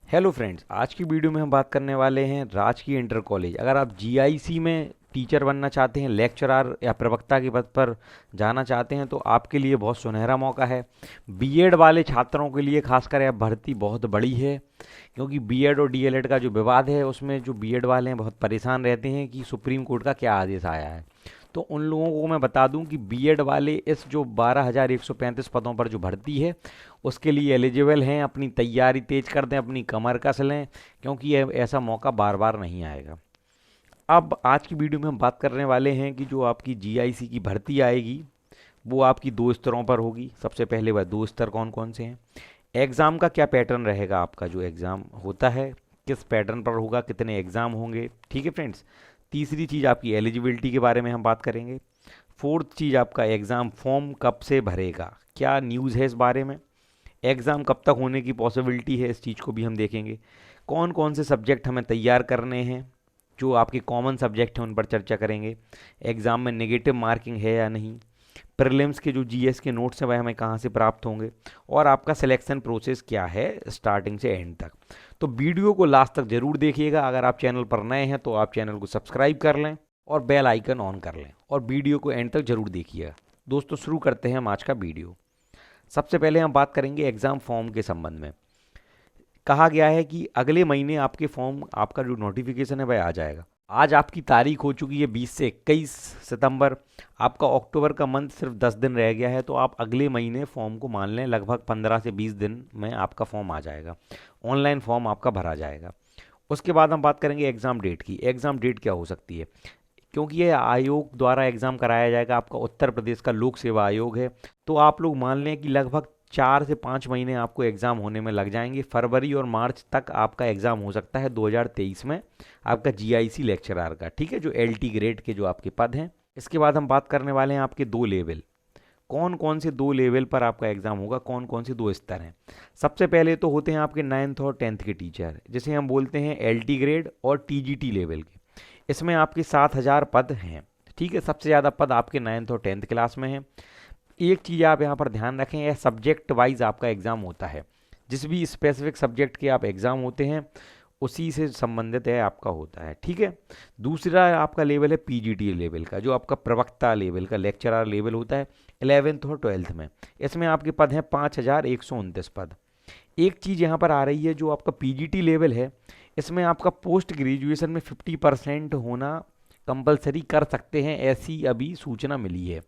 Hello friends, आज की video में हम बात करने वाले हैं राजकीय इंटर कॉलेज। अगर आप जीआईसी में टीचर बनना चाहते हैं, लेक्चरर या प्रवक्ता के पद पर जाना चाहते हैं तो आपके लिए बहुत सुनहरा मौका है। बीएड वाले छात्रों के लिए खासकर यह भर्ती बहुत बड़ी है, क्योंकि बीएड और डीएलएड का जो विवाद है उसमें जो बीएड वाले हैं बहुत परेशान रहते हैं कि सुप्रीम कोर्ट का क्या आदेश आया है। तो उन लोगों को मैं बता दूं कि बीएड वाले इस जो 12,135 पदों पर जो भर्ती है उसके लिए एलिजिबल हैं। अपनी तैयारी तेज कर दें, अपनी कमर कस लें, क्योंकि ये ऐसा मौका बार बार नहीं आएगा। अब आज की वीडियो में हम बात करने वाले हैं कि जो आपकी जीआईसी की भर्ती आएगी वो आपकी दो स्तरों पर होगी। सबसे पहले वह दो स्तर कौन कौन से हैं, एग्ज़ाम का क्या पैटर्न रहेगा, आपका जो एग्ज़ाम होता है किस पैटर्न पर होगा, कितने एग्ज़ाम होंगे। ठीक है फ्रेंड्स। तीसरी चीज़ आपकी एलिजिबिलिटी के बारे में हम बात करेंगे। फोर्थ चीज़ आपका एग्ज़ाम फॉर्म कब से भरेगा, क्या न्यूज़ है इस बारे में। एग्ज़ाम कब तक होने की पॉसिबिलिटी है, इस चीज़ को भी हम देखेंगे। कौन कौन से सब्जेक्ट हमें तैयार करने हैं, जो आपके कॉमन सब्जेक्ट हैं उन पर चर्चा करेंगे। एग्ज़ाम में नेगेटिव मार्किंग है या नहीं, प्रीलिम्स के जो जीएस के नोट्स हैं वह हमें कहाँ से प्राप्त होंगे, और आपका सिलेक्शन प्रोसेस क्या है स्टार्टिंग से एंड तक। तो वीडियो को लास्ट तक ज़रूर देखिएगा। अगर आप चैनल पर नए हैं तो आप चैनल को सब्सक्राइब कर लें और बेल आइकन ऑन कर लें, और वीडियो को एंड तक ज़रूर देखिएगा। दोस्तों, शुरू करते हैं हम आज का वीडियो। सबसे पहले हम बात करेंगे एग्ज़ाम फॉर्म के संबंध में। कहा गया है कि अगले महीने आपके फॉर्म, आपका जो नोटिफिकेशन है वह आ जाएगा। आज आपकी तारीख हो चुकी है 20 से 21 सितंबर। आपका अक्टूबर का मंथ सिर्फ 10 दिन रह गया है, तो आप अगले महीने फॉर्म को मान लें लगभग 15 से 20 दिन में आपका फॉर्म आ जाएगा। ऑनलाइन फॉर्म आपका भरा जाएगा। उसके बाद हम बात करेंगे एग्ज़ाम डेट की। एग्ज़ाम डेट क्या हो सकती है, क्योंकि ये आयोग द्वारा एग्ज़ाम कराया जाएगा, आपका उत्तर प्रदेश का लोक सेवा आयोग है। तो आप लोग मान लें कि लगभग 4 से 5 महीने आपको एग्ज़ाम होने में लग जाएंगे। फरवरी और मार्च तक आपका एग्ज़ाम हो सकता है 2023 में, आपका जीआईसी लेक्चरर का। ठीक है, जो एलटी ग्रेड के जो आपके पद हैं। इसके बाद हम बात करने वाले हैं आपके दो लेवल, कौन कौन से दो लेवल पर आपका एग्ज़ाम होगा, कौन कौन से दो स्तर हैं। सबसे पहले तो होते हैं आपके 9th और 10th के टीचर, जिसे हम बोलते हैं एलटी ग्रेड और टीजीटी लेवल के। इसमें आपके 7,000 पद हैं। ठीक है, सबसे ज़्यादा पद आपके 9th और 10th क्लास में हैं। एक चीज़ आप यहाँ पर ध्यान रखें, यह सब्जेक्ट वाइज आपका एग्ज़ाम होता है। जिस भी स्पेसिफिक सब्जेक्ट के आप एग्ज़ाम होते हैं उसी से संबंधित है आपका होता है। ठीक है। दूसरा आपका लेवल है पीजीटी लेवल का, जो आपका प्रवक्ता लेवल का लेक्चरर लेवल होता है 11th और 12th में। इसमें आपके पद हैं 5,129 पद। एक चीज़ यहाँ पर आ रही है, जो आपका पीजीटी लेवल है इसमें आपका पोस्ट ग्रेजुएशन में 50% होना कंपलसरी कर सकते हैं, ऐसी अभी सूचना मिली है।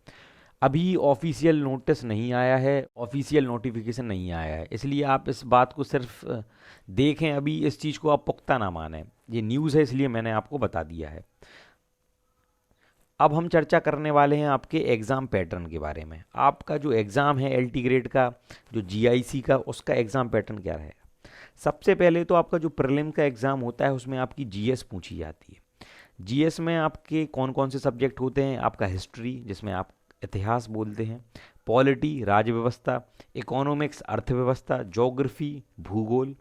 अभी ऑफिशियल नोटिस नहीं आया है, ऑफिशियल नोटिफिकेशन नहीं आया है, इसलिए आप इस बात को सिर्फ देखें। अभी इस चीज़ को आप पुख्ता ना मानें, ये न्यूज़ है इसलिए मैंने आपको बता दिया है। अब हम चर्चा करने वाले हैं आपके एग्ज़ाम पैटर्न के बारे में। आपका जो एग्ज़ाम है एलटी ग्रेड का, जो जीआईसी का, उसका एग्ज़ाम पैटर्न क्या रहेगा। सबसे पहले तो आपका जो प्रीलिम का एग्ज़ाम होता है उसमें आपकी जीएस पूछी जाती है। जीएस में आपके कौन कौन से सब्जेक्ट होते हैं, आपका हिस्ट्री जिसमें आप इतिहास बोलते हैं, पॉलिटी राज्य व्यवस्था, इकोनॉमिक्स अर्थव्यवस्था, ज्योग्राफी भूगोल,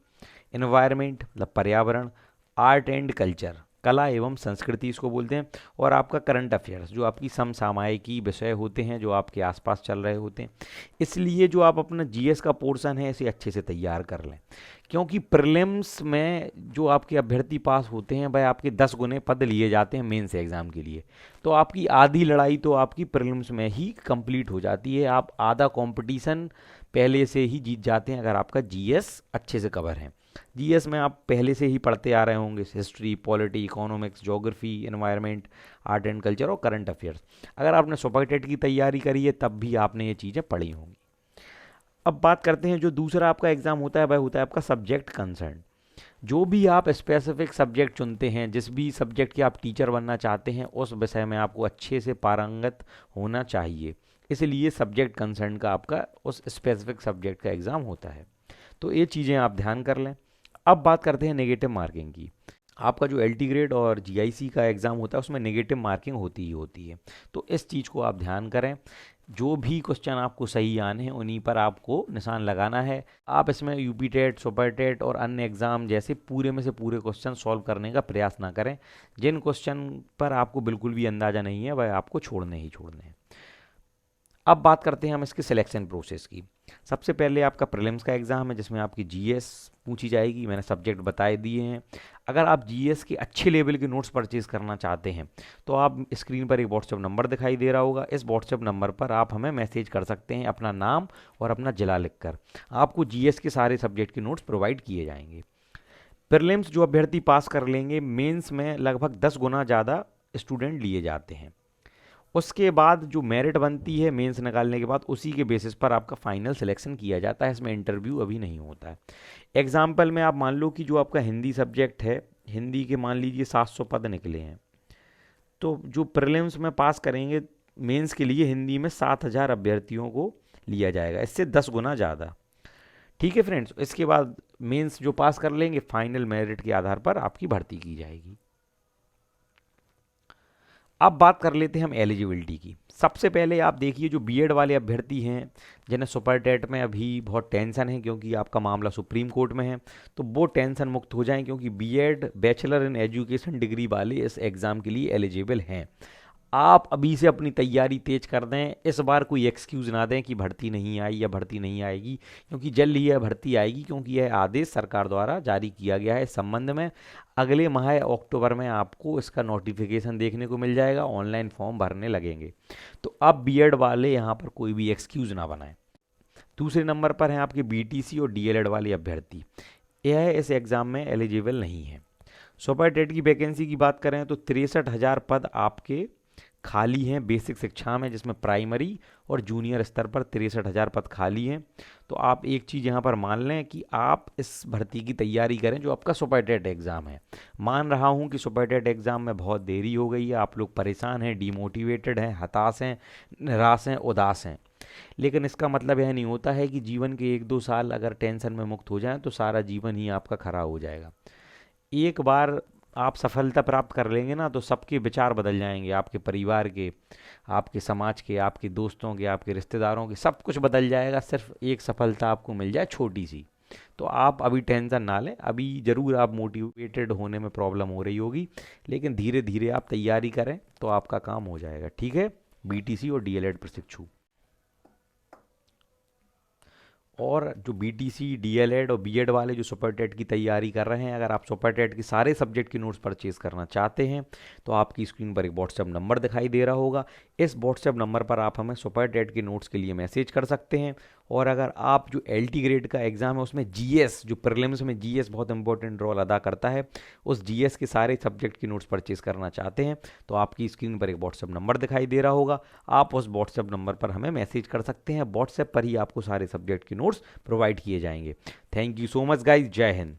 इन्वायरमेंट मतलब पर्यावरण, आर्ट एंड कल्चर कला एवं संस्कृति इसको बोलते हैं, और आपका करंट अफेयर्स जो आपकी समसामयिकी विषय होते हैं जो आपके आसपास चल रहे होते हैं। इसलिए जो आप अपना जीएस का पोर्शन है इसे अच्छे से तैयार कर लें, क्योंकि प्रीलिम्स में जो आपके अभ्यर्थी पास होते हैं वह आपके 10 गुने पद लिए जाते हैं मेंस एग्ज़ाम के लिए। तो आपकी आधी लड़ाई तो आपकी प्रीलिम्स में ही कंप्लीट हो जाती है। आप आधा कंपटीशन पहले से ही जीत जाते हैं अगर आपका जीएस अच्छे से कवर है। जीएस में आप पहले से ही पढ़ते आ रहे होंगे, history polity economics geography environment art and culture और करंट अफेयर्स। अगर आपने सुपर टेट की तैयारी करी है तब भी आपने ये चीज़ें पढ़ी होंगी। अब बात करते हैं जो दूसरा आपका एग्ज़ाम होता है वह होता है आपका सब्जेक्ट कंसर्न। जो भी आप स्पेसिफिक सब्जेक्ट चुनते हैं, जिस भी सब्जेक्ट के आप टीचर बनना चाहते हैं, उस विषय में आपको अच्छे से पारंगत होना चाहिए। इसलिए सब्जेक्ट कंसर्न का आपका उस स्पेसिफिक सब्जेक्ट का एग्ज़ाम होता है। तो ये चीज़ें आप ध्यान कर लें। अब बात करते हैं नेगेटिव मार्किंग की। आपका जो एलटी ग्रेड और जीआईसी का एग्ज़ाम होता है उसमें नेगेटिव मार्किंग होती ही होती है, तो इस चीज़ को आप ध्यान करें। जो भी क्वेश्चन आपको सही आने हैं उन्हीं पर आपको निशान लगाना है। आप इसमें यूपी टेट सुपर टेट और अन्य एग्ज़ाम जैसे पूरे में से पूरे क्वेश्चन सॉल्व करने का प्रयास ना करें। जिन क्वेश्चन पर आपको बिल्कुल भी अंदाज़ा नहीं है वह आपको छोड़ने ही छोड़ने हैं। अब बात करते हैं हम इसके सिलेक्शन प्रोसेस की। सबसे पहले आपका प्रीलिम्स का एग्ज़ाम है जिसमें आपकी जीएस पूछी जाएगी, मैंने सब्जेक्ट बताए दिए हैं। अगर आप जीएस के अच्छे लेवल के नोट्स परचेज करना चाहते हैं तो आप स्क्रीन पर एक व्हाट्सएप नंबर दिखाई दे रहा होगा, इस व्हाट्सएप नंबर पर आप हमें मैसेज कर सकते हैं अपना नाम और अपना ज़िला लिखकर। आपको जीएस के सारे सब्जेक्ट के नोट्स प्रोवाइड किए जाएंगे। प्रीलिम्स जो अभ्यर्थी पास कर लेंगे, मेंस में लगभग 10 गुना ज़्यादा स्टूडेंट लिए जाते हैं। उसके बाद जो मेरिट बनती है मेंस निकालने के बाद, उसी के बेसिस पर आपका फाइनल सिलेक्शन किया जाता है, इसमें इंटरव्यू अभी नहीं होता है। एग्जाम्पल में आप मान लो कि जो आपका हिंदी सब्जेक्ट है, हिंदी के मान लीजिए 700 पद निकले हैं, तो जो प्रीलिम्स में पास करेंगे मेंस के लिए हिंदी में 7,000 अभ्यर्थियों को लिया जाएगा, इससे 10 गुना ज़्यादा। ठीक है फ्रेंड्स, इसके बाद मेंस जो पास कर लेंगे फाइनल मेरिट के आधार पर आपकी भर्ती की जाएगी। अब बात कर लेते हैं हम एलिजिबिलिटी की। सबसे पहले आप देखिए जो बीएड वाले अभ्यर्थी हैं जिन्हें सुपर टेट में अभी बहुत टेंशन है क्योंकि आपका मामला सुप्रीम कोर्ट में है, तो वो टेंशन मुक्त हो जाएं क्योंकि BEd bachelor in education degree वाले इस एग्ज़ाम के लिए एलिजिबल हैं। आप अभी से अपनी तैयारी तेज कर दें, इस बार कोई एक्सक्यूज़ ना दें कि भर्ती नहीं आई या भर्ती नहीं आएगी, क्योंकि जल्द ही यह भर्ती आएगी, क्योंकि यह आदेश सरकार द्वारा जारी किया गया है इस संबंध में। अगले माह अक्टूबर में आपको इसका नोटिफिकेशन देखने को मिल जाएगा, ऑनलाइन फॉर्म भरने लगेंगे। तो अब बीएड वाले यहाँ पर कोई भी एक्सक्यूज़ ना बनाएं। दूसरे नंबर पर हैं आपके बीटीसी और डीएलएड वाले अभ्यर्थी, यह इस एग्ज़ाम में एलिजिबल नहीं है। सुपर टेट की वैकेंसी की बात करें तो 63,000 पद आपके खाली हैं बेसिक शिक्षा में, जिसमें प्राइमरी और जूनियर स्तर पर 63,000 पद खाली हैं। तो आप एक चीज़ यहाँ पर मान लें कि आप इस भर्ती की तैयारी करें जो आपका सुपर टेट एग्ज़ाम है। मान रहा हूँ कि सुपर टेट एग्ज़ाम में बहुत देरी हो गई है, आप लोग परेशान हैं, डीमोटिवेटेड हैं, हताश हैं, निराश हैं, उदास हैं, लेकिन इसका मतलब यह नहीं होता है कि जीवन के 1-2 साल अगर टेंशन में मुक्त हो जाएं तो सारा जीवन ही आपका खराब हो जाएगा। एक बार आप सफलता प्राप्त कर लेंगे ना तो सबके विचार बदल जाएंगे, आपके परिवार के, आपके समाज के, आपके दोस्तों के, आपके रिश्तेदारों के, सब कुछ बदल जाएगा, सिर्फ एक सफलता आपको मिल जाए छोटी सी। तो आप अभी टेंशन ना लें, अभी ज़रूर आप मोटिवेटेड होने में प्रॉब्लम हो रही होगी, लेकिन धीरे धीरे आप तैयारी करें तो आपका काम हो जाएगा। ठीक है, बीटीसी और डीएलएड प्रशिक्षु और जो बीटीसी, डीएलएड और बीएड वाले जो सुपर टेट की तैयारी कर रहे हैं, अगर आप सुपर टेट के सारे सब्जेक्ट के नोट्स परचेज करना चाहते हैं तो आपकी स्क्रीन पर एक व्हाट्सएप नंबर दिखाई दे रहा होगा, इस व्हाट्सएप नंबर पर आप हमें सुपर टेट के नोट्स के लिए मैसेज कर सकते हैं। और अगर आप जो एलटी ग्रेड का एग्ज़ाम है उसमें जीएस, जो प्रीलिम्स में जीएस बहुत इंपॉर्टेंट रोल अदा करता है, उस जीएस के सारे सब्जेक्ट के नोट्स परचेज करना चाहते हैं तो आपकी स्क्रीन पर एक व्हाट्सएप नंबर दिखाई दे रहा होगा, आप उस व्हाट्सएप नंबर पर हमें मैसेज कर सकते हैं। व्हाट्सएप पर ही आपको सारे सब्जेक्ट के नोट्स प्रोवाइड किए जाएंगे। Thank you so much guys, जय हिंद।